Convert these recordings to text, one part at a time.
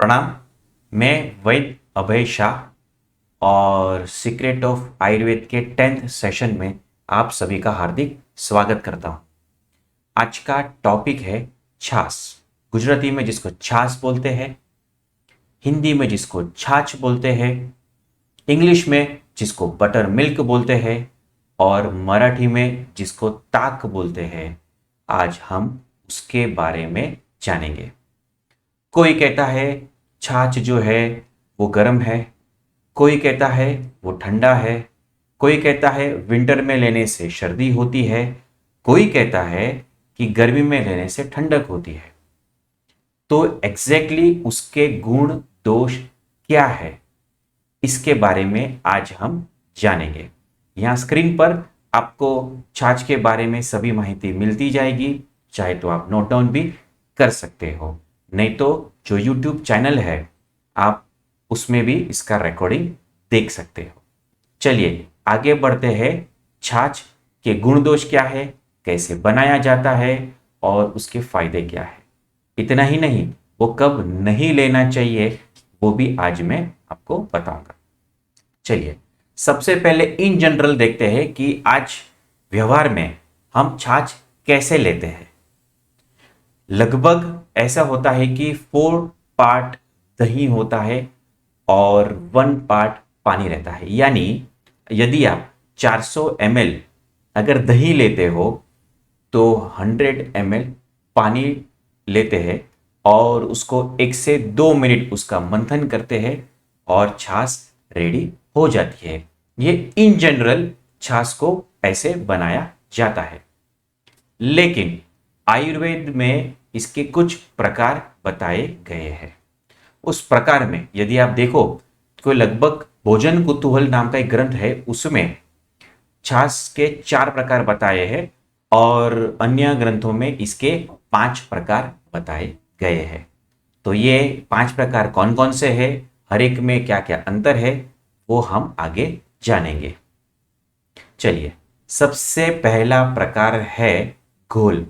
प्रणाम। मैं वैद्य अभय शाह और सीक्रेट ऑफ आयुर्वेद के 10th सेशन में आप सभी का हार्दिक स्वागत करता हूं। आज का टॉपिक है छाछ। गुजराती में जिसको छाछ बोलते हैं, हिंदी में जिसको छाछ बोलते हैं, इंग्लिश में जिसको बटर मिल्क बोलते हैं और मराठी में जिसको ताक बोलते हैं। आज हम उसके बारे में जानेंगे। कोई कहता है छाछ जो है वो गर्म है, कोई कहता है वो ठंडा है, कोई कहता है विंटर में लेने से सर्दी होती है, कोई कहता है कि गर्मी में लेने से ठंडक होती है। तो उसके गुण दोष क्या है, इसके बारे में आज हम जानेंगे। यहाँ स्क्रीन पर आपको छाछ के बारे में सभी माहिती मिलती जाएगी, चाहे तो आप नोट डाउन भी कर सकते हो, नहीं तो जो YouTube चैनल है आप उसमें भी इसका रिकॉर्डिंग देख सकते हो। चलिए आगे बढ़ते हैं। छाछ के गुण दोष क्या है, कैसे बनाया जाता है और उसके फायदे क्या है। इतना ही नहीं, वो कब नहीं लेना चाहिए वो भी आज मैं आपको बताऊंगा। चलिए सबसे पहले इन जनरल देखते हैं कि आज व्यवहार में हम छाछ कैसे लेते हैं। लगभग ऐसा होता है कि 4 पार्ट दही होता है और 1 पार्ट पानी रहता है। यानी यदि आप 400 ml अगर दही लेते हो तो 100 ml पानी लेते हैं और उसको 1 से 2 मिनट उसका मंथन करते हैं और छाछ रेडी हो जाती है। ये इन जनरल छाछ को ऐसे बनाया जाता है। लेकिन आयुर्वेद में इसके कुछ प्रकार बताए गए हैं। उस प्रकार में यदि आप देखो तो लगभग भोजन कुतूहल नाम का एक ग्रंथ है, उसमें छाछ के 4 प्रकार बताए हैं और अन्य ग्रंथों में इसके 5 प्रकार बताए गए हैं। तो ये 5 प्रकार कौन कौन से हैं, हर एक में क्या क्या अंतर है, वो हम आगे जानेंगे। चलिए सबसे पहला प्रकार है घोल,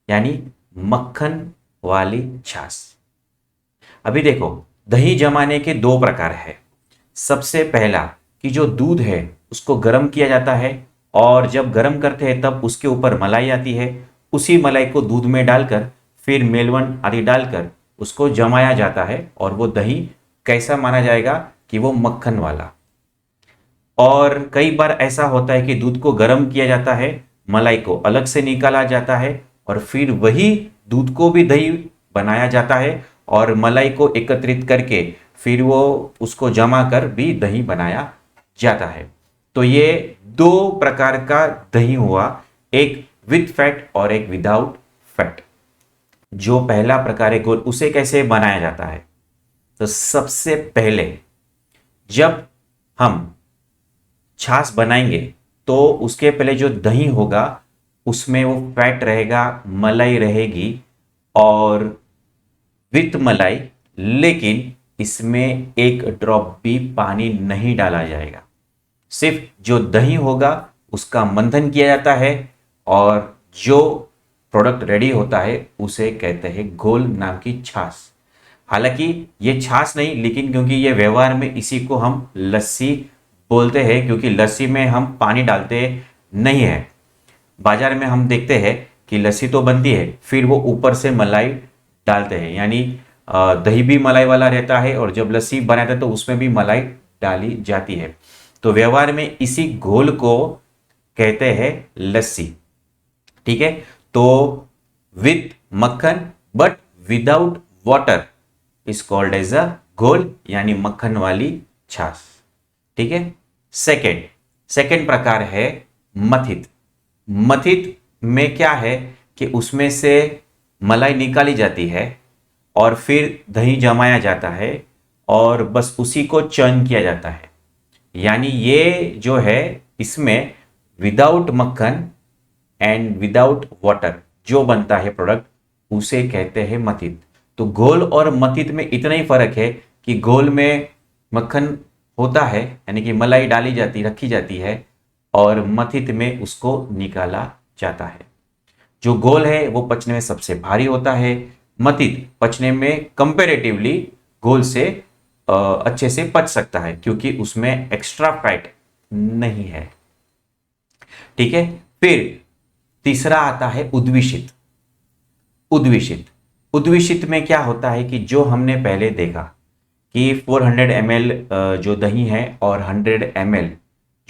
यानी मक्खन वाली छाछ। अभी देखो दही जमाने के 2 प्रकार है। सबसे पहला कि जो दूध है उसको गर्म किया जाता है और जब गर्म करते हैं तब उसके ऊपर मलाई आती है। उसी मलाई को दूध में डालकर फिर मेलवन आदि डालकर उसको जमाया जाता है और वो दही कैसा माना जाएगा कि वो मक्खन वाला। और कई बार ऐसा होता है कि दूध को गर्म किया जाता है, मलाई को अलग से निकाला जाता है और फिर वही दूध को भी दही बनाया जाता है और मलाई को एकत्रित करके फिर वो उसको जमा कर भी दही बनाया जाता है। तो ये 2 प्रकार का दही हुआ, एक विथ फैट और एक विदाउट फैट। जो पहला प्रकार है घोल, उसे कैसे बनाया जाता है। तो सबसे पहले जब हम छाछ बनाएंगे तो उसके पहले जो दही होगा उसमें वो फैट रहेगा, मलाई रहेगी और विथ मलाई, लेकिन इसमें एक ड्रॉप भी पानी नहीं डाला जाएगा। सिर्फ जो दही होगा उसका मंथन किया जाता है और जो प्रोडक्ट रेडी होता है उसे कहते हैं घोल नाम की छाछ। हालांकि ये छाछ नहीं, लेकिन क्योंकि ये व्यवहार में इसी को हम लस्सी बोलते हैं, क्योंकि लस्सी में हम पानी डालते नहीं है। बाजार में हम देखते हैं कि लस्सी तो बनती है, फिर वो ऊपर से मलाई डालते हैं, यानी दही भी मलाई वाला रहता है और जब लस्सी बनाते हैं तो उसमें भी मलाई डाली जाती है। तो व्यवहार में इसी घोल को कहते हैं लस्सी। ठीक है, तो with makkhan but without water is called as a ghol, यानी मक्खन वाली छाछ। ठीक है। सेकेंड प्रकार है मथित। मथित में क्या है कि उसमें से मलाई निकाली जाती है और फिर दही जमाया जाता है और बस उसी को चर्न किया जाता है। यानी ये जो है इसमें विदाउट मक्खन एंड विदाउट वाटर जो बनता है प्रोडक्ट, उसे कहते हैं मथित। तो घोल और मथित में इतना ही फर्क है कि घोल में मक्खन होता है, यानी कि मलाई डाली जाती रखी जाती है, और मथित में उसको निकाला जाता है। जो घोल है वो पचने में सबसे भारी होता है, मथित पचने में कंपेरेटिवली घोल से अच्छे से पच सकता है क्योंकि उसमें एक्स्ट्रा फैट नहीं है। ठीक है। फिर तीसरा आता है उद्विशित। उद्विशित उद्विशित में क्या होता है कि जो हमने पहले देखा कि 400 ml जो दही है और 100 ml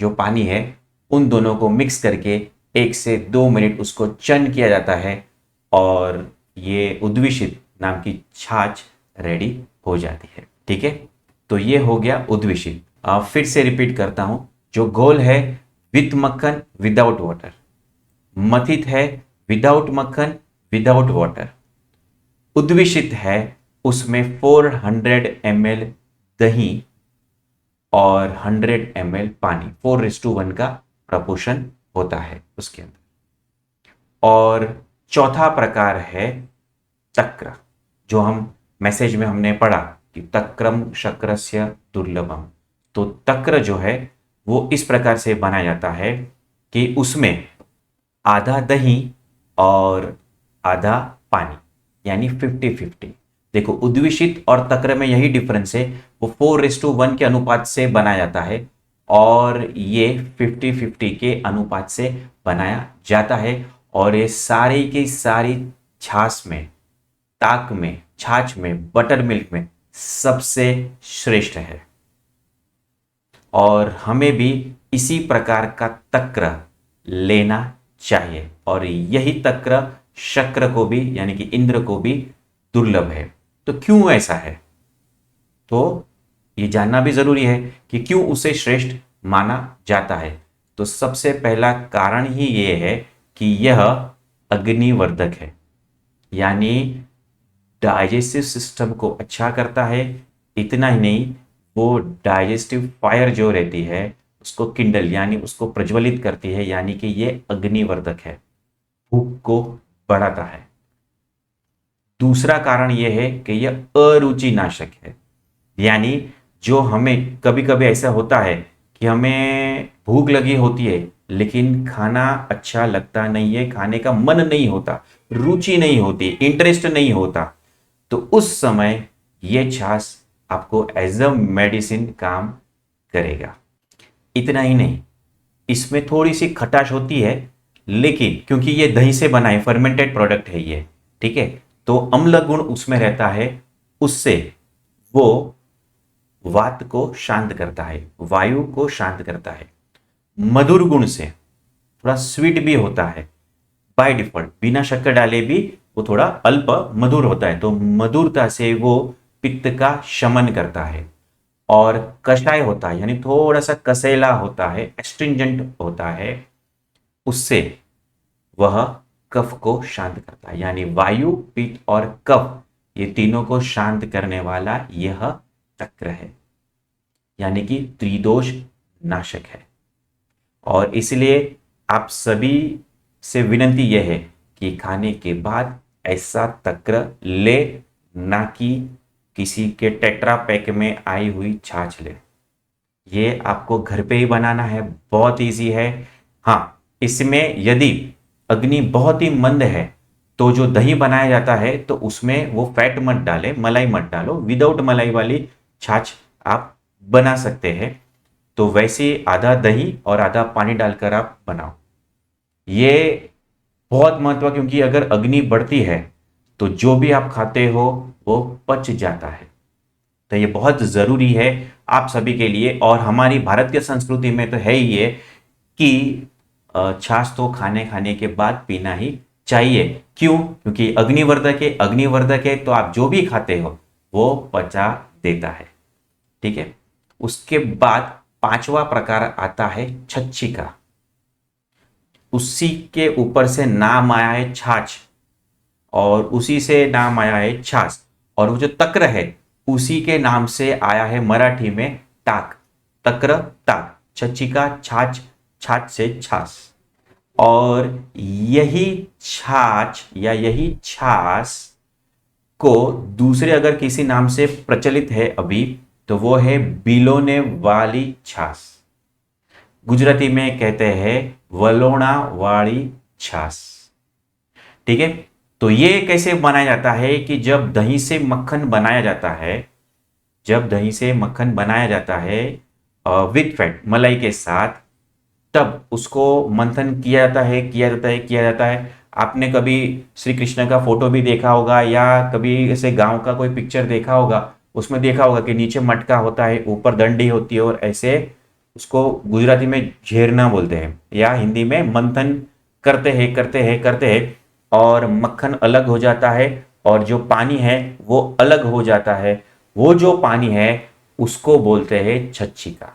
जो पानी है, उन दोनों को मिक्स करके 1 से 2 मिनट उसको चर्न किया जाता है और ये उद्विशित नाम की छाछ रेडी हो जाती है। ठीक है। तो ये हो गया उद्विशित। फिर से रिपीट करता हूं, जो घोल है विथ मक्खन विदाउट वाटर, मथित है विदाउट मक्खन विदाउट वाटर, उद्विशित है उसमें 400 ml दही और 100 ml पानी, 4:1 का प्रपोर्शन होता है उसके अंदर। और चौथा प्रकार है तक्र, जो हम मैसेज में हमने पढ़ा कि तक्रम शक्रस्य दुर्लभम। तो तक्र जो है वो इस प्रकार से बनाया जाता है कि उसमें आधा दही और आधा पानी, यानी 50-50। देखो उद्विशित और तक्र में यही डिफरेंस है, वो 4:1 के अनुपात से बनाया जाता है और ये 50-50 के अनुपात से बनाया जाता है। और ये सारी की सारी छाछ में, ताक में, छाछ में, बटर मिल्क में सबसे श्रेष्ठ है। और हमें भी इसी प्रकार का तक्र लेना चाहिए और यही तक्र शक्र को भी, यानी कि इंद्र को भी दुर्लभ है। तो क्यों ऐसा है, तो ये जानना भी जरूरी है कि क्यों उसे श्रेष्ठ माना जाता है। तो सबसे पहला कारण ही ये है कि यह अग्निवर्धक है, यानी डाइजेस्टिव सिस्टम को अच्छा करता है। इतना ही नहीं, वो डाइजेस्टिव फायर जो रहती है उसको किंडल यानी उसको प्रज्वलित करती है, यानी कि ये अग्निवर्धक है, भूख को बढ़ाता है। दूसरा कारण यह है कि यह अरुचि नाशक है, यानी जो हमें कभी कभी ऐसा होता है कि हमें भूख लगी होती है लेकिन खाना अच्छा लगता नहीं है, खाने का मन नहीं होता, रुचि नहीं होती, इंटरेस्ट नहीं होता, तो उस समय यह छाछ आपको एज अ मेडिसिन काम करेगा। इतना ही नहीं, इसमें थोड़ी सी खटाश होती है, लेकिन क्योंकि ये दही से बना है, फर्मेंटेड प्रोडक्ट है ये, ठीक है, तो अम्ल गुण उसमें रहता है, उससे वो वात को शांत करता है, वायु को शांत करता है। मधुर गुण से थोड़ा स्वीट भी होता है, बाय डिफॉल्ट बिना शक्कर डाले भी वो थोड़ा अल्प मधुर होता है, तो मधुरता से वो पित्त का शमन करता है। और कषाय होता है, यानी थोड़ा सा कसेला होता है, एस्ट्रिंजेंट होता है, उससे वह कफ को शांत करता है, यानी वायु, पित्त और कफ ये तीनों को शांत करने वाला यह तक्र है, यानी कि त्रिदोष नाशक है। और इसलिए आप सभी से विनती यह है कि खाने के बाद ऐसा तक्र ले, ना कि किसी के टेट्रा पैक में आई हुई छाछ ले। ये आपको घर पे ही बनाना है, बहुत इजी है। हाँ, इसमें यदि अग्नि बहुत ही मंद है तो जो दही बनाया जाता है तो उसमें वो फैट मत डाले, मलाई मत डालो, विदाउट मलाई वाली छाछ आप बना सकते हैं। तो वैसे आधा दही और आधा पानी डालकर आप बनाओ। ये बहुत महत्व, क्योंकि अगर अग्नि बढ़ती है तो जो भी आप खाते हो वो पच जाता है। तो ये बहुत जरूरी है आप सभी के लिए। और हमारी भारतीय संस्कृति में तो है ही ये कि छाछ तो खाने खाने के बाद पीना ही चाहिए। क्यों? क्योंकि अग्निवर्धक है, अग्निवर्धक है तो आप जो भी खाते हो वो पचा देता है। ठीक है। उसके बाद पांचवा प्रकार आता है छच्छी का। उसी के ऊपर से नाम आया है छाछ, और उसी से नाम आया है छाछ, और वो जो तक्र है उसी के नाम से आया है मराठी में ताक, तक्र ताक, छच्छी का छाछ, छाछ से छाछ। और यही छाछ या यही छाछ को दूसरे अगर किसी नाम से प्रचलित है अभी, तो वो है बिलोने वाली छाछ। गुजराती में कहते हैं वलोणा वाली छाछ। ठीक है। तो ये कैसे बनाया जाता है कि जब दही से मक्खन बनाया जाता है, जब दही से मक्खन बनाया जाता है विथ फैट, मलाई के साथ, तब उसको मंथन किया जाता है, किया जाता है, किया जाता है। आपने कभी श्री कृष्ण का फोटो भी देखा होगा या कभी ऐसे गांव का कोई पिक्चर देखा होगा, उसमें देखा होगा कि नीचे मटका होता है, ऊपर दंडी होती है, और ऐसे उसको गुजराती में झेरना बोलते हैं या हिंदी में मंथन करते हैं, करते हैं, करते हैं, और मक्खन अलग हो जाता है और जो पानी है वो अलग हो जाता है। वो जो पानी है उसको बोलते हैं छच्छिका।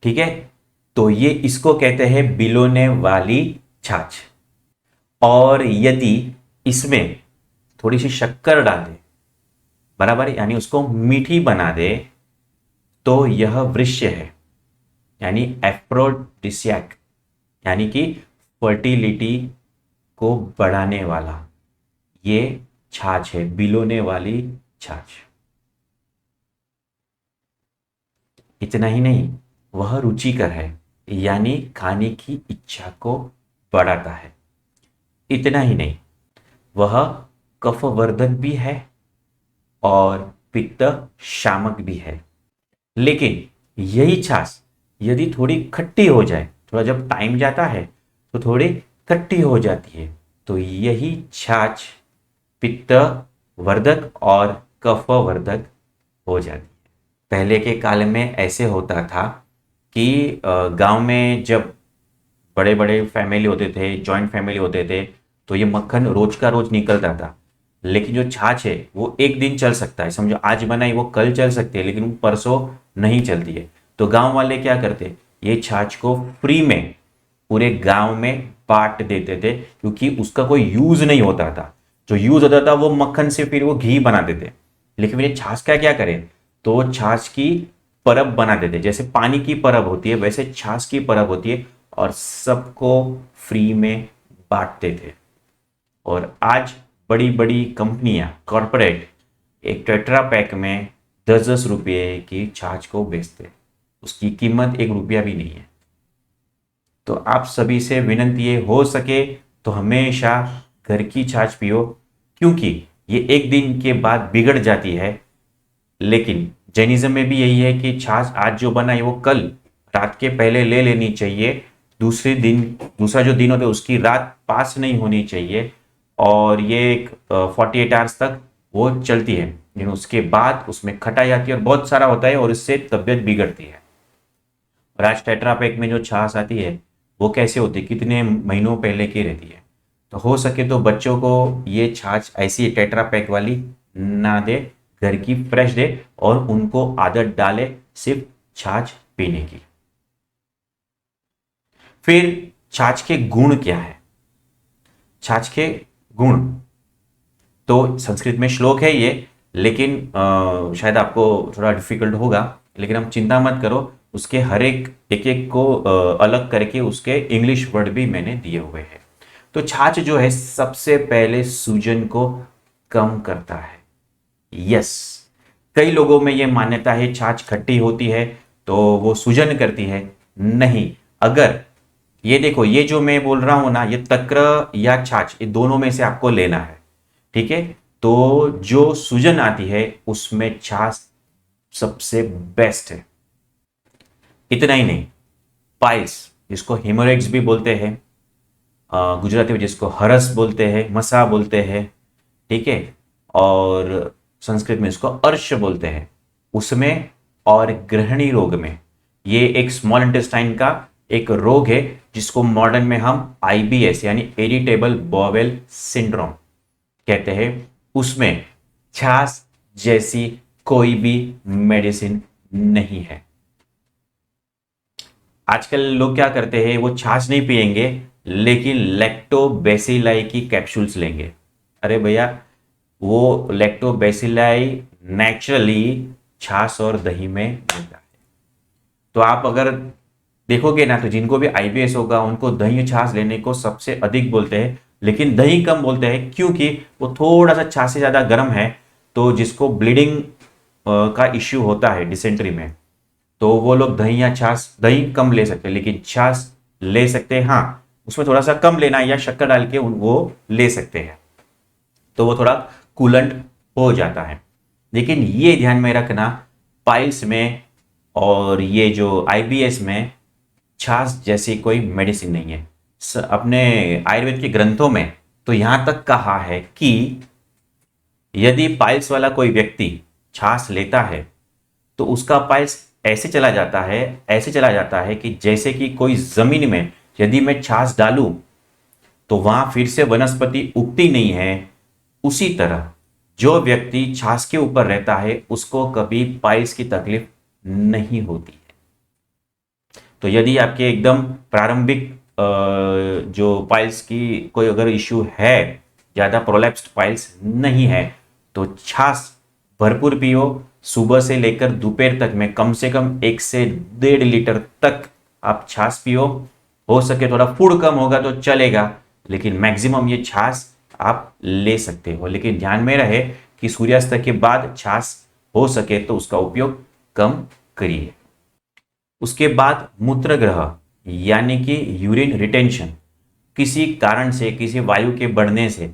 ठीक है, तो ये इसको कहते हैं बिलोने वाली छाछ। और यदि इसमें थोड़ी सी शक्कर डाल दे, बराबर, यानी उसको मीठी बना दे, तो यह वृक्ष है, यानी एफ्रोडिसियक, यानी कि फर्टिलिटी को बढ़ाने वाला ये छाछ है, बिलोने वाली छाछ। इतना ही नहीं, वह रुचिकर है, यानी खाने की इच्छा को बढ़ाता है। इतना ही नहीं, वह कफवर्धक भी है और पित्त शामक भी है। लेकिन यही छाछ यदि थोड़ी खट्टी हो जाए, थोड़ा जब टाइम जाता है तो थोड़ी खट्टी हो जाती है, तो यही छाछ पित्त वर्धक और कफवर्धक हो जाती है। पहले के काल में ऐसे होता था कि गांव में जब बड़े बड़े फैमिली होते थे, जॉइंट फैमिली होते थे, तो ये मक्खन रोज का रोज निकलता था। लेकिन जो छाछ है वो एक दिन चल सकता है, समझो आज बनाई वो कल चल सकती है, लेकिन वो परसों नहीं चलती है। तो गांव वाले क्या करते, ये छाछ को फ्री में पूरे गांव में बांट देते थे, क्योंकि उसका कोई यूज नहीं होता था। जो यूज होता था वो मक्खन से फिर वो घी बना देते, लेकिन ये छाछ का क्या करें, तो छाछ की परब बना देते, जैसे पानी की परब होती है वैसे छाछ की परब होती है, और सबको फ्री में बांटते थे। और आज बड़ी बड़ी कंपनियां, कॉरपोरेट, एक टेट्रा पैक में 10-10 रुपये की छाछ को बेचते, उसकी कीमत 1 रुपया भी नहीं है। तो आप सभी से विनती है, हो सके तो हमेशा घर की छाछ पियो, क्योंकि ये एक दिन के बाद बिगड़ जाती है। लेकिन जैनिज्म में भी यही है कि छाछ आज जो बनाई वो कल रात के पहले ले लेनी चाहिए। दूसरे दिन, दूसरा जो दिन होता है उसकी रात पास नहीं होनी चाहिए, और ये एक 48 आवर्स तक वो चलती है, लेकिन उसके बाद उसमें खटाई आती है और बहुत सारा होता है और इससे तबियत बिगड़ती है। और आज टेट्रा पैक में जो छाछ आती है वो कैसे होती है, कितने महीनों पहले की रहती है। तो हो सके तो बच्चों को ये छाछ ऐसी टेट्रा पैक वाली ना दे, घर की फ्रेश दे, और उनको आदत डाले सिर्फ छाछ पीने की। फिर छाछ के गुण क्या है, छाछ के गुण तो संस्कृत में श्लोक है ये, लेकिन शायद आपको थोड़ा डिफिकल्ट होगा, लेकिन हम चिंता मत करो, उसके हर एक एक एक को अलग करके उसके इंग्लिश वर्ड भी मैंने दिए हुए हैं। तो छाछ जो है सबसे पहले सूजन को कम करता है। यस, कई लोगों में यह मान्यता है छाछ खट्टी होती है तो वो सूजन करती है। नहीं, अगर ये देखो, ये जो मैं बोल रहा हूं ना, ये तक्र या छाछ, ये दोनों में से आपको लेना है। ठीक है, तो जो सूजन आती है उसमें छाछ सबसे बेस्ट है। इतना ही नहीं, पाइल्स, जिसको हेमोरेक्स भी बोलते हैं, गुजराती में जिसको हरस बोलते हैं, मसा बोलते हैं, ठीक है, और संस्कृत में इसको अर्श बोलते हैं, उसमें, और गृहिणी रोग में, ये एक स्मॉल इंटेस्टाइन का एक रोग है जिसको मॉडर्न में हम आईबीएस यानी इरिटेबल बॉवेल सिंड्रोम कहते हैं, उसमें छाछ जैसी कोई भी मेडिसिन नहीं है। आजकल लोग क्या करते हैं, वो छाछ नहीं पिएंगे लेकिन लैक्टोबैसिलाई की कैप्सूल्स लेंगे। अरे भैया, वो लैक्टोबैसिलाई नेचुरली छाछ और दही में मिलता है। तो आप अगर देखोगे ना, तो जिनको भी आईबीएस होगा उनको दही छाछ लेने को सबसे अधिक बोलते हैं, लेकिन दही कम बोलते हैं, क्योंकि वो थोड़ा सा छाछ से ज़्यादा गर्म है। तो जिसको ब्लीडिंग का इश्यू होता है डिसेंट्री में, तो वो लोग दही या छाछ, दही कम ले सकते हैं लेकिन छाछ ले सकते हैं। हाँ, उसमें थोड़ा सा कम लेना है या शक्कर डाल के वो ले सकते हैं, तो वो थोड़ा कूलेंट हो जाता है। लेकिन ये ध्यान में रखना, पाइल्स में और ये जो आईबीएस में छाछ जैसी कोई मेडिसिन नहीं है। अपने आयुर्वेद के ग्रंथों में तो यहां तक कहा है कि यदि पाइल्स वाला कोई व्यक्ति छाछ लेता है तो उसका पाइल्स ऐसे चला जाता है कि जैसे कि कोई जमीन में यदि मैं छाछ डालूं तो वहां फिर से वनस्पति उगती नहीं है। उसी तरह जो व्यक्ति छाछ के ऊपर रहता है उसको कभी पाइल्स की तकलीफ नहीं होती। तो यदि आपके एकदम प्रारंभिक जो पाइल्स की कोई अगर इश्यू है, ज़्यादा प्रोलैप्स्ड पाइल्स नहीं है, तो छाछ भरपूर पियो। सुबह से लेकर दोपहर तक में कम से कम 1 से 1.5 लीटर तक आप छाछ पियो। हो सके थोड़ा फूड कम होगा तो चलेगा, लेकिन मैक्सिमम ये छाछ आप ले सकते हो। लेकिन ध्यान में रहे कि सूर्यास्त के बाद छाछ हो सके तो उसका उपयोग कम करिए। उसके बाद मूत्रग्रह यानी कि यूरिन रिटेंशन, किसी कारण से, किसी वायु के बढ़ने से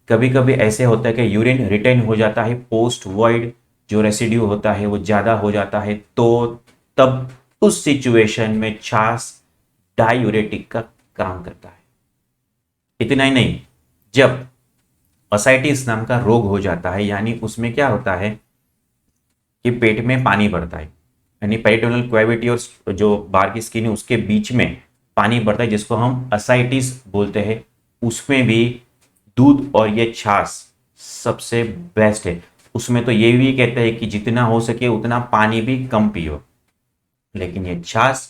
कभी कभी ऐसे होता है कि यूरिन रिटेन हो जाता है, पोस्ट वॉइड जो रेसिड्यू होता है वो ज़्यादा हो जाता है, तो तब उस सिचुएशन में छाछ डायूरेटिक का काम करता है। इतना ही नहीं, जब असाइटिस नाम का रोग हो जाता है, यानी उसमें क्या होता है कि पेट में पानी बढ़ता है, यानी पेरिटोनल कैविटी और जो बाहर की स्किन है उसके बीच में पानी बढ़ता है, जिसको हम असाइटिस बोलते हैं। उसमें भी दूध और ये छाछ सबसे बेस्ट है। उसमें तो ये भी कहते हैं कि जितना हो सके उतना पानी भी कम पियो, लेकिन ये छाछ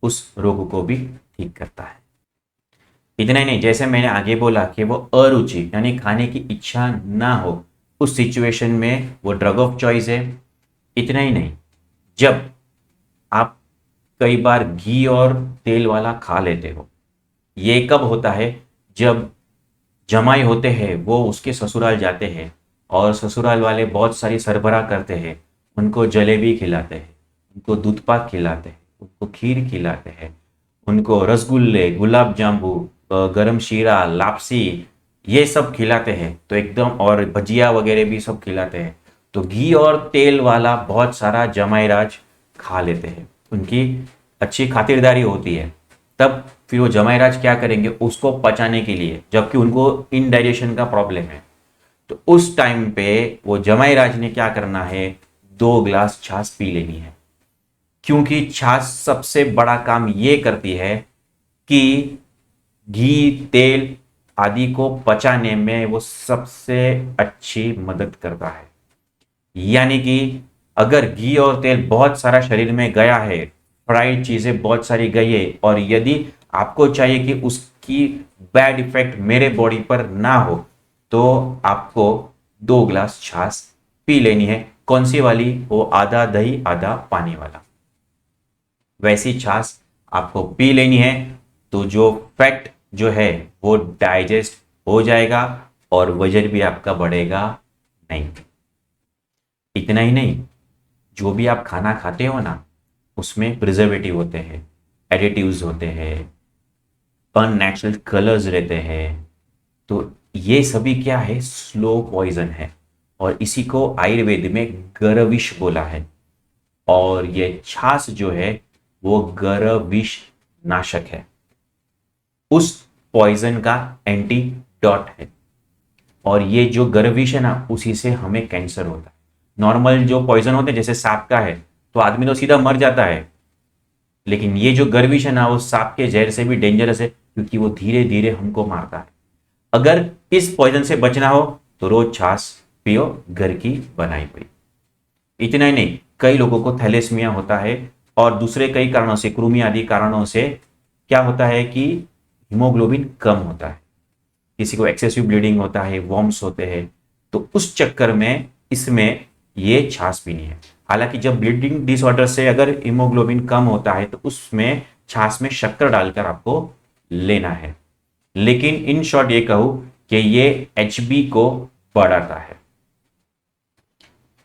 उस रोग को भी ठीक करता है। इतना ही नहीं, जैसे मैंने आगे बोला कि वो अरुचि यानी खाने की इच्छा ना हो, उस सिचुएशन में वो ड्रग ऑफ चॉइस है। इतना ही नहीं, जब आप कई बार घी और तेल वाला खा लेते हो, ये कब होता है, जब जमाई होते हैं वो उसके ससुराल जाते हैं और ससुराल वाले बहुत सारी सरबराह करते हैं, उनको जलेबी खिलाते हैं, उनको दूध पाक खिलाते हैं, उनको खीर खिलाते हैं, उनको रसगुल्ले, गुलाब जामुन, गरम शीरा, लापसी, ये सब खिलाते हैं, तो एकदम, और भजिया वगैरह भी सब खिलाते हैं, तो घी और तेल वाला बहुत सारा जमाई राज खा लेते हैं, उनकी अच्छी खातिरदारी होती है। तब फिर वो जमाई राज क्या करेंगे, उसको पचाने के लिए, जबकि उनको इनडाइजेशन का प्रॉब्लम है, तो उस टाइम पे वो जमाई राज ने क्या करना है, 2 ग्लास छाछ पी लेनी है। क्योंकि छाछ सबसे बड़ा काम ये करती है कि घी, तेल आदि को पचाने में वो सबसे अच्छी मदद करता है। यानी कि अगर घी और तेल बहुत सारा शरीर में गया है, फ्राइड चीजें बहुत सारी गई है, और यदि आपको चाहिए कि उसकी बैड इफेक्ट मेरे बॉडी पर ना हो, तो आपको 2 ग्लास छाछ पी लेनी है। कौन सी वाली, वो आधा दही आधा पानी वाला, वैसी छाछ आपको पी लेनी है। तो जो फैट जो है वो डाइजेस्ट हो जाएगा और वजन भी आपका बढ़ेगा नहीं। इतना ही नहीं, जो भी आप खाना खाते हो ना, उसमें प्रिजर्वेटिव होते हैं, एडिटिव्स होते हैं, अननेचुरल कलर्स रहते हैं, तो ये सभी क्या है, स्लो पॉइजन है, और इसी को आयुर्वेद में गरविष बोला है। और ये छाछ जो है वो गरविष नाशक है, उस पॉइजन का एंटीडॉट है। और ये जो गरविष है ना, उसी से हमें कैंसर होता है। नॉर्मल जो पॉइजन होते हैं जैसे सांप का है, तो आदमी तो सीधा मर जाता है, लेकिन ये जो गरविष है ना, वो सांप के जहर से भी डेंजरस है, क्योंकि वो धीरे धीरे हमको मारता है। अगर इस पॉइजन से बचना हो तो रोज छाछ पियो, घर की बनाई हुई। इतना ही नहीं, कई लोगों को थैलेसीमिया होता है, और दूसरे कई कारणों से, कृमि आदि कारणों से क्या होता है कि हीमोग्लोबिन कम होता है, किसी को एक्सेसिव ब्लीडिंग होता है, वॉर्म्स होते हैं, तो उस चक्कर में इसमें ये छाछ पीनी है। हालांकि जब ब्लीडिंग डिसऑर्डर से अगर हीमोग्लोबिन कम होता है तो उसमें छाछ में शक्कर डालकर आपको लेना है। लेकिन इन शॉर्ट ये कहूं कि ये एचबी को बढ़ाता है।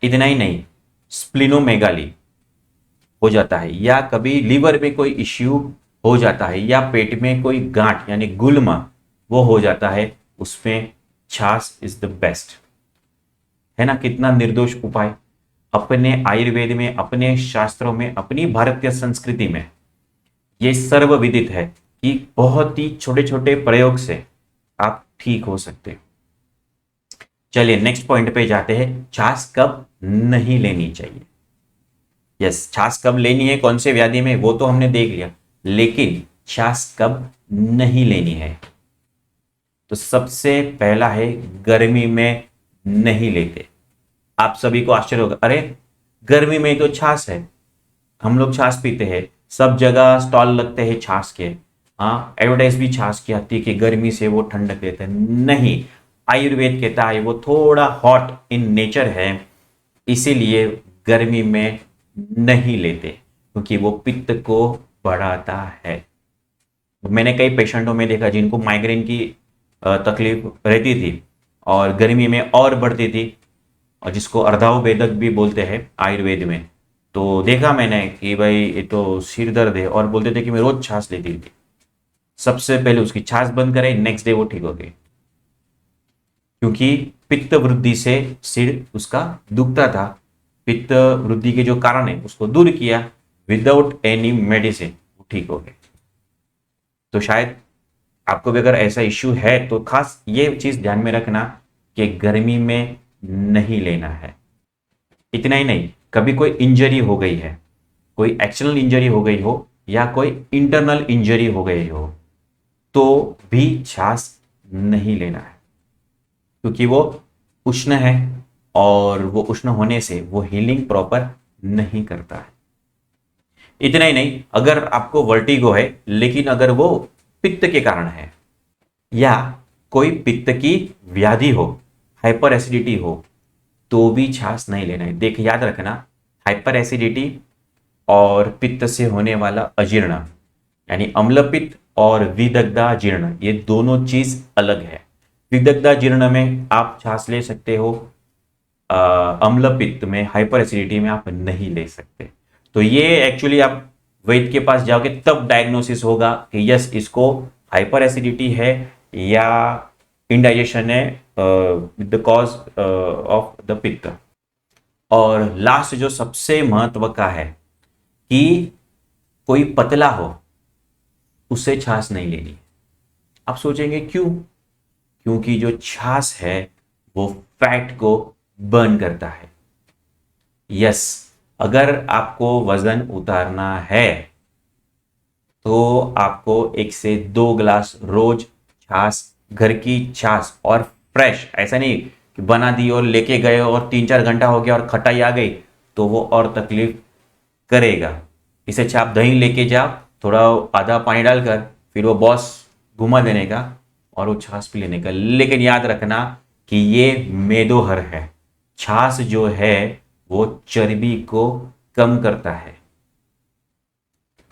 इतना ही नहीं, स्प्लिनोमेगाली हो जाता है, या कभी लीवर में कोई इश्यू हो जाता है या पेट में कोई गांठ यानी गुल्मा वो हो जाता है, उसमें छाछ इज द बेस्ट। है ना, कितना निर्दोष उपाय। अपने आयुर्वेद में, अपने शास्त्रों में, अपनी भारतीय संस्कृति में ये सर्वविदित है कि बहुत ही छोटे छोटे प्रयोग से आप ठीक हो सकते हो। चलिए नेक्स्ट पॉइंट पे जाते हैं, छाछ कब नहीं लेनी चाहिए। यस, छाछ कब लेनी है, कौन से व्याधि में, वो तो हमने देख लिया, लेकिन छाछ कब नहीं लेनी है। तो सबसे पहला है, गर्मी में नहीं लेते। आप सभी को आश्चर्य होगा, अरे गर्मी में तो छाछ है, हम लोग छाछ पीते हैं, सब जगह स्टॉल लगते हैं छाछ के, हाँ एडवर्टाइज भी छाछ की आती है कि गर्मी से वो ठंडक देते हैं। नहीं, आयुर्वेद कहता है वो थोड़ा हॉट इन नेचर है, इसीलिए गर्मी में नहीं लेते, क्योंकि वो पित्त को बढ़ाता है। मैंने कई पेशेंटों में देखा जिनको माइग्रेन की तकलीफ रहती थी और गर्मी में और बढ़ती थी, और जिसको अर्धाव भेदक भी बोलते हैं आयुर्वेद में। तो देखा मैंने कि भाई ये तो सिर दर्द है, और बोलते थे कि मैं रोज छाछ लेती थी। सबसे पहले उसकी छाछ बंद कराई, नेक्स्ट डे वो ठीक हो गई, क्योंकि पित्त वृद्धि से सिर उसका दुखता था। पित्त वृद्धि के जो कारण है उसको दूर किया विदाउट एनी मेडिसिन, वो ठीक हो गए। तो शायद आपको भी अगर ऐसा इश्यू है तो खास ये चीज ध्यान में रखना कि गर्मी में नहीं लेना है। इतना ही नहीं, कभी कोई इंजरी हो गई है, कोई एक्सटर्नल इंजरी हो गई हो या कोई इंटरनल इंजरी हो गई हो, तो भी छाछ नहीं लेना है, क्योंकि वो उष्ण है और वो उष्ण होने से वो हीलिंग प्रॉपर नहीं करता है। इतना ही नहीं, अगर आपको वर्टिगो है लेकिन अगर वो पित्त के कारण है या कोई पित्त की व्याधि हो, हाइपर एसिडिटी हो, तो भी छाछ नहीं लेना है। देख याद रखना, हाइपर एसिडिटी और पित्त से होने वाला अजीर्ण यानी अम्ल पित्त और विदग्धा जीर्ण, ये दोनों चीज अलग है। विदग्धा जीर्ण में आप छाछ ले सकते हो, अम्ल पित्त में, हाइपर एसिडिटी में आप नहीं ले सकते। तो ये एक्चुअली आप वैद्य के पास जाओगे तब डायग्नोसिस होगा कि यस इसको हाइपर एसिडिटी है या इंडाइजेशन है with the cause of the पित्त। और लास्ट जो सबसे महत्व का है कि कोई पतला हो उससे छाछ नहीं लेनी। आप सोचेंगे क्यों? क्योंकि जो छाछ है वो फैट को बर्न करता है। यस, अगर आपको वजन उतारना है तो आपको 1 से 2 ग्लास रोज छाछ, घर की छाछ, और फ्रेश, ऐसा नहीं कि बना दी और लेके गए और 3-4 घंटा हो गया और खटाई आ गई तो वो और तकलीफ करेगा। इसे अच्छा आप दही लेके जाओ, थोड़ा आधा पानी डालकर, फिर वो बॉस घुमा देने का और वो छाछ पी लेने का। लेकिन याद रखना कि ये मेदोहर है। छाछ जो है वो चर्बी को कम करता है,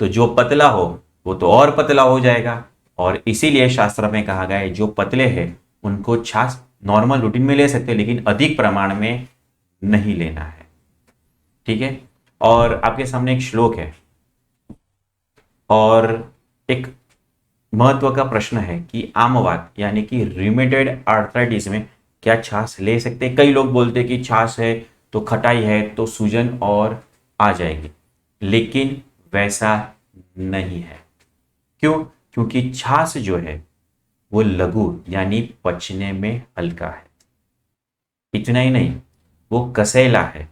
तो जो पतला हो वो तो और पतला हो जाएगा। और इसीलिए शास्त्र में कहा गया है जो पतले हैं उनको छाछ नॉर्मल रूटीन में ले सकते हैं, लेकिन अधिक प्रमाण में नहीं लेना है। ठीक है, और आपके सामने एक श्लोक है और एक महत्व का प्रश्न है कि आमवात यानी कि रिमेटेड आर्थराइटिस में क्या छाछ ले सकते हैं। कई लोग बोलते हैं कि छाछ है तो खटाई है तो सूजन और आ जाएगी, लेकिन वैसा नहीं है। क्यों? क्योंकि छाछ जो है वो लघु यानी पचने में हल्का है। इतना ही नहीं, वो कसैला है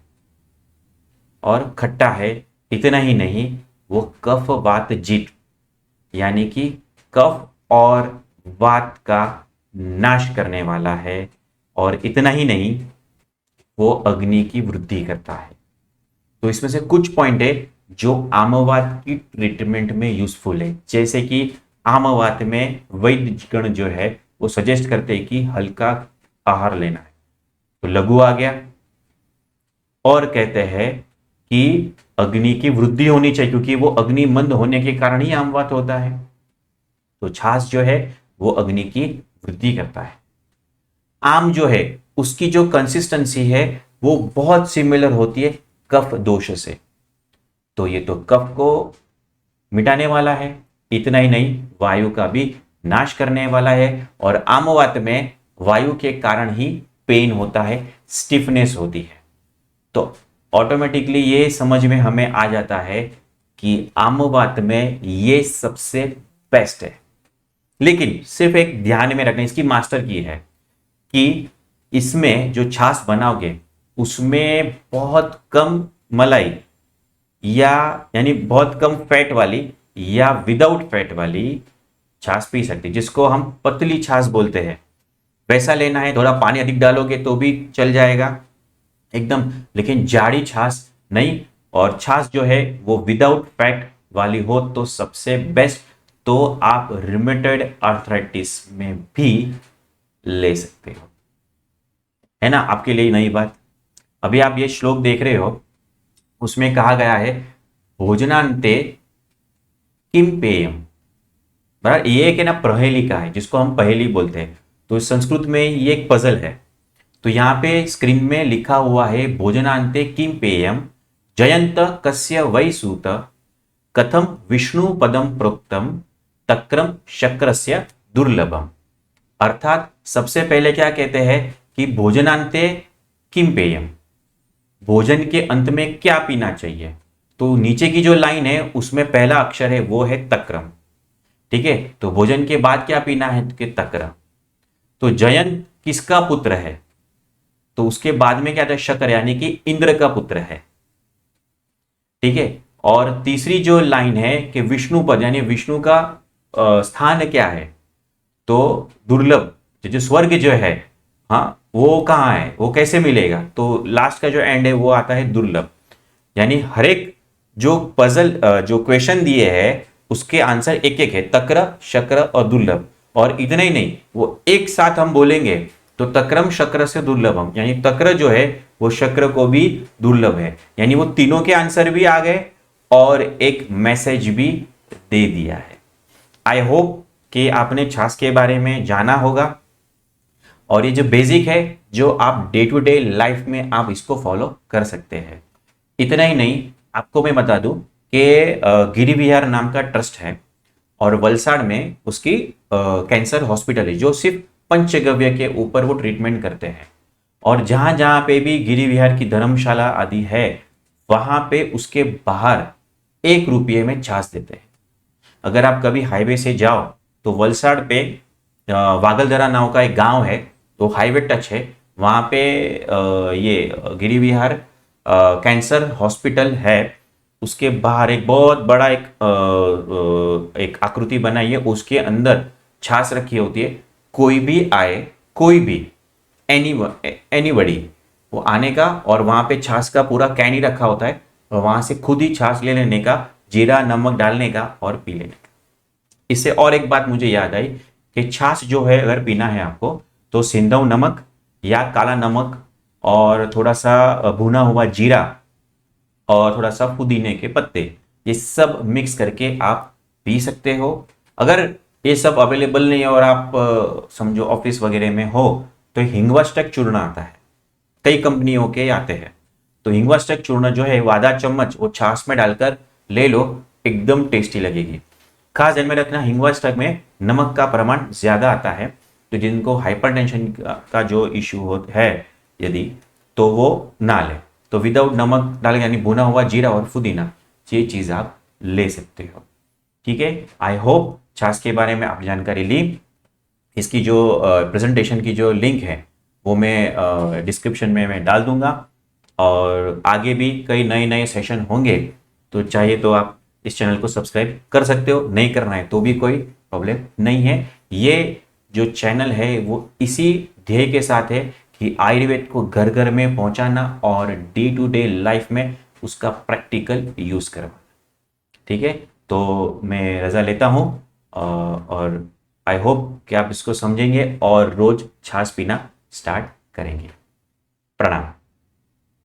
और खट्टा है। इतना ही नहीं, वो कफ वात जित यानी कि कफ और वात का नाश करने वाला है। और इतना ही नहीं, वो अग्नि की वृद्धि करता है। तो इसमें से कुछ पॉइंट है जो आमवात की ट्रीटमेंट में यूजफुल है, जैसे कि आमवात में वैद्य गण जो है वो सजेस्ट करते हैं कि हल्का आहार लेना है, तो लघु आ गया। और कहते हैं कि अग्नि की वृद्धि होनी चाहिए, क्योंकि वो अग्नि मंद होने के कारण ही आमवात होता है। तो छाछ जो है वो अग्नि की वृद्धि करता है। आम जो है उसकी जो कंसिस्टेंसी है वो बहुत सिमिलर होती है कफ दोष से, तो ये तो कफ को मिटाने वाला है, इतना ही नहीं, वायु का भी नाश करने वाला है। और आमवात में वायु के कारण ही पेन होता है, स्टिफनेस होती है। तो ऑटोमेटिकली ये समझ में हमें आ जाता है कि आमवात में ये सबसे बेस्ट है। लेकिन सिर्फ एक ध्यान में रखना, इसकी मास्टर की है कि इसमें जो छाछ बनाओगे उसमें बहुत कम मलाई या यानी बहुत कम फैट वाली या विदाउट फैट वाली छाछ पी सकते, जिसको हम पतली छाछ बोलते हैं। वैसा लेना है, थोड़ा पानी अधिक डालोगे तो भी चल जाएगा एकदम, लेकिन जाड़ी छाछ नहीं। और छाछ जो है वो विदाउट फैट वाली हो तो सबसे बेस्ट। तो आप रिमेटेड आर्थराइटिस में भी ले सकते हो, है ना। आपके लिए नई बात। अभी आप ये श्लोक देख रहे हो, उसमें कहा गया है भोजनांते किम पेयम। बराबर, ये एक है ना पहेली का है, जिसको हम पहेली बोलते हैं। तो संस्कृत में ये एक पजल है। तो यहाँ पे स्क्रीन में लिखा हुआ है भोजनांते किम पेयम जयंत कस्य वै सूत कथम विष्णु पदम प्रोक्तम तक्रम शक्रस्य दुर्लभम। अर्थात सबसे पहले क्या कहते हैं कि भोजनांते किम पेयम, भोजन के अंत में क्या पीना चाहिए। तो नीचे की जो लाइन है उसमें पहला अक्षर है वो है तक्रम, ठीक है। तो भोजन के बाद क्या पीना है कि तक्रम। तो जयंत किसका पुत्र है, तो उसके बाद में क्या था शकर, यानी कि इंद्र का पुत्र है, ठीक है। और तीसरी जो लाइन है कि विष्णु पद, यानी विष्णु का स्थान क्या है, तो दुर्लभ, जो स्वर्ग जो है, हाँ वो कहाँ है, वो कैसे मिलेगा। तो लास्ट का जो एंड है वो आता है दुर्लभ। यानी हर एक जो पजल जो क्वेश्चन दिए हैं उसके आंसर एक एक है, तक्र शक्र और दुर्लभ। और इतना ही नहीं, वो एक साथ हम बोलेंगे तो तक्रम शक्र से दुर्लभम, यानी तक्र जो है वो शक्र को भी दुर्लभ है। यानी वो तीनों के आंसर भी आ गए और एक मैसेज भी दे दिया है। आई होप कि आपने छाछ के बारे में जाना होगा, और ये जो बेसिक है जो आप डे टू डे लाइफ में आप इसको फॉलो कर सकते हैं। इतना ही नहीं, आपको मैं बता दूं कि गिरी विहार नाम का ट्रस्ट है और वलसाड़ में उसकी कैंसर हॉस्पिटल है, जो सिर्फ पंचगव्य के ऊपर वो ट्रीटमेंट करते हैं। और जहां जहां पे भी गिरी विहार की धर्मशाला आदि है, वहां पे उसके बाहर 1 रुपये में छाछ देते हैं। अगर आप कभी हाईवे से जाओ तो वलसाड़ पे वागलदरा नाव का एक गांव है, तो हाईवे टच है वहां पे। ये गिरी विहार कैंसर हॉस्पिटल है, उसके बाहर एक बहुत बड़ा एक आकृति बनाई है, उसके अंदर छाछ रखी होती है। कोई भी आए, कोई भी एनीबडी, वो आने का और वहां पे छाछ का पूरा कैन ही रखा होता है, और वहां से खुद ही छाछ ले लेने का, जीरा नमक डालने का और पी लेने का। इससे और एक बात मुझे याद आई कि छाछ जो है अगर पीना है आपको, तो सिंधव नमक या काला नमक और थोड़ा सा भुना हुआ जीरा और थोड़ा सा पुदीने के पत्ते, ये सब मिक्स करके आप पी सकते हो। अगर ये सब अवेलेबल नहीं है और आप समझो ऑफिस वगैरह में हो, तो हिंगवाष्टक चूर्ण आता है, कई कंपनियों के आते हैं। तो हिंगवाष्टक चूर्ण जो है वो आधा चम्मच वो छाछ में डालकर ले लो, एकदम टेस्टी लगेगी। खास ध्यान में रखना, हिंगवाष्टक में नमक का प्रमाण ज्यादा आता है, तो जिनको हाइपरटेंशन का जो इश्यू है यदि, तो वो ना ले। तो विदाउट नमक डाल, यानी भुना हुआ जीरा और पुदीना, ये चीज आप ले सकते हो, ठीक है। आई होप छाछ के बारे में आप जानकारी ली। इसकी जो प्रेजेंटेशन की जो लिंक है वो मैं डिस्क्रिप्शन में मैं डाल दूंगा, और आगे भी कई नए नए सेशन होंगे, तो चाहिए तो आप इस चैनल को सब्सक्राइब कर सकते हो, नहीं करना है तो भी कोई प्रॉब्लम नहीं है। ये जो चैनल है वो इसी ध्येय के साथ है कि आयुर्वेद को घर घर में पहुंचाना और डे टू डे लाइफ में उसका प्रैक्टिकल यूज करवाना, ठीक है। तो मैं रजा लेता हूँ, और आई होप कि आप इसको समझेंगे और रोज छाछ पीना स्टार्ट करेंगे। प्रणाम।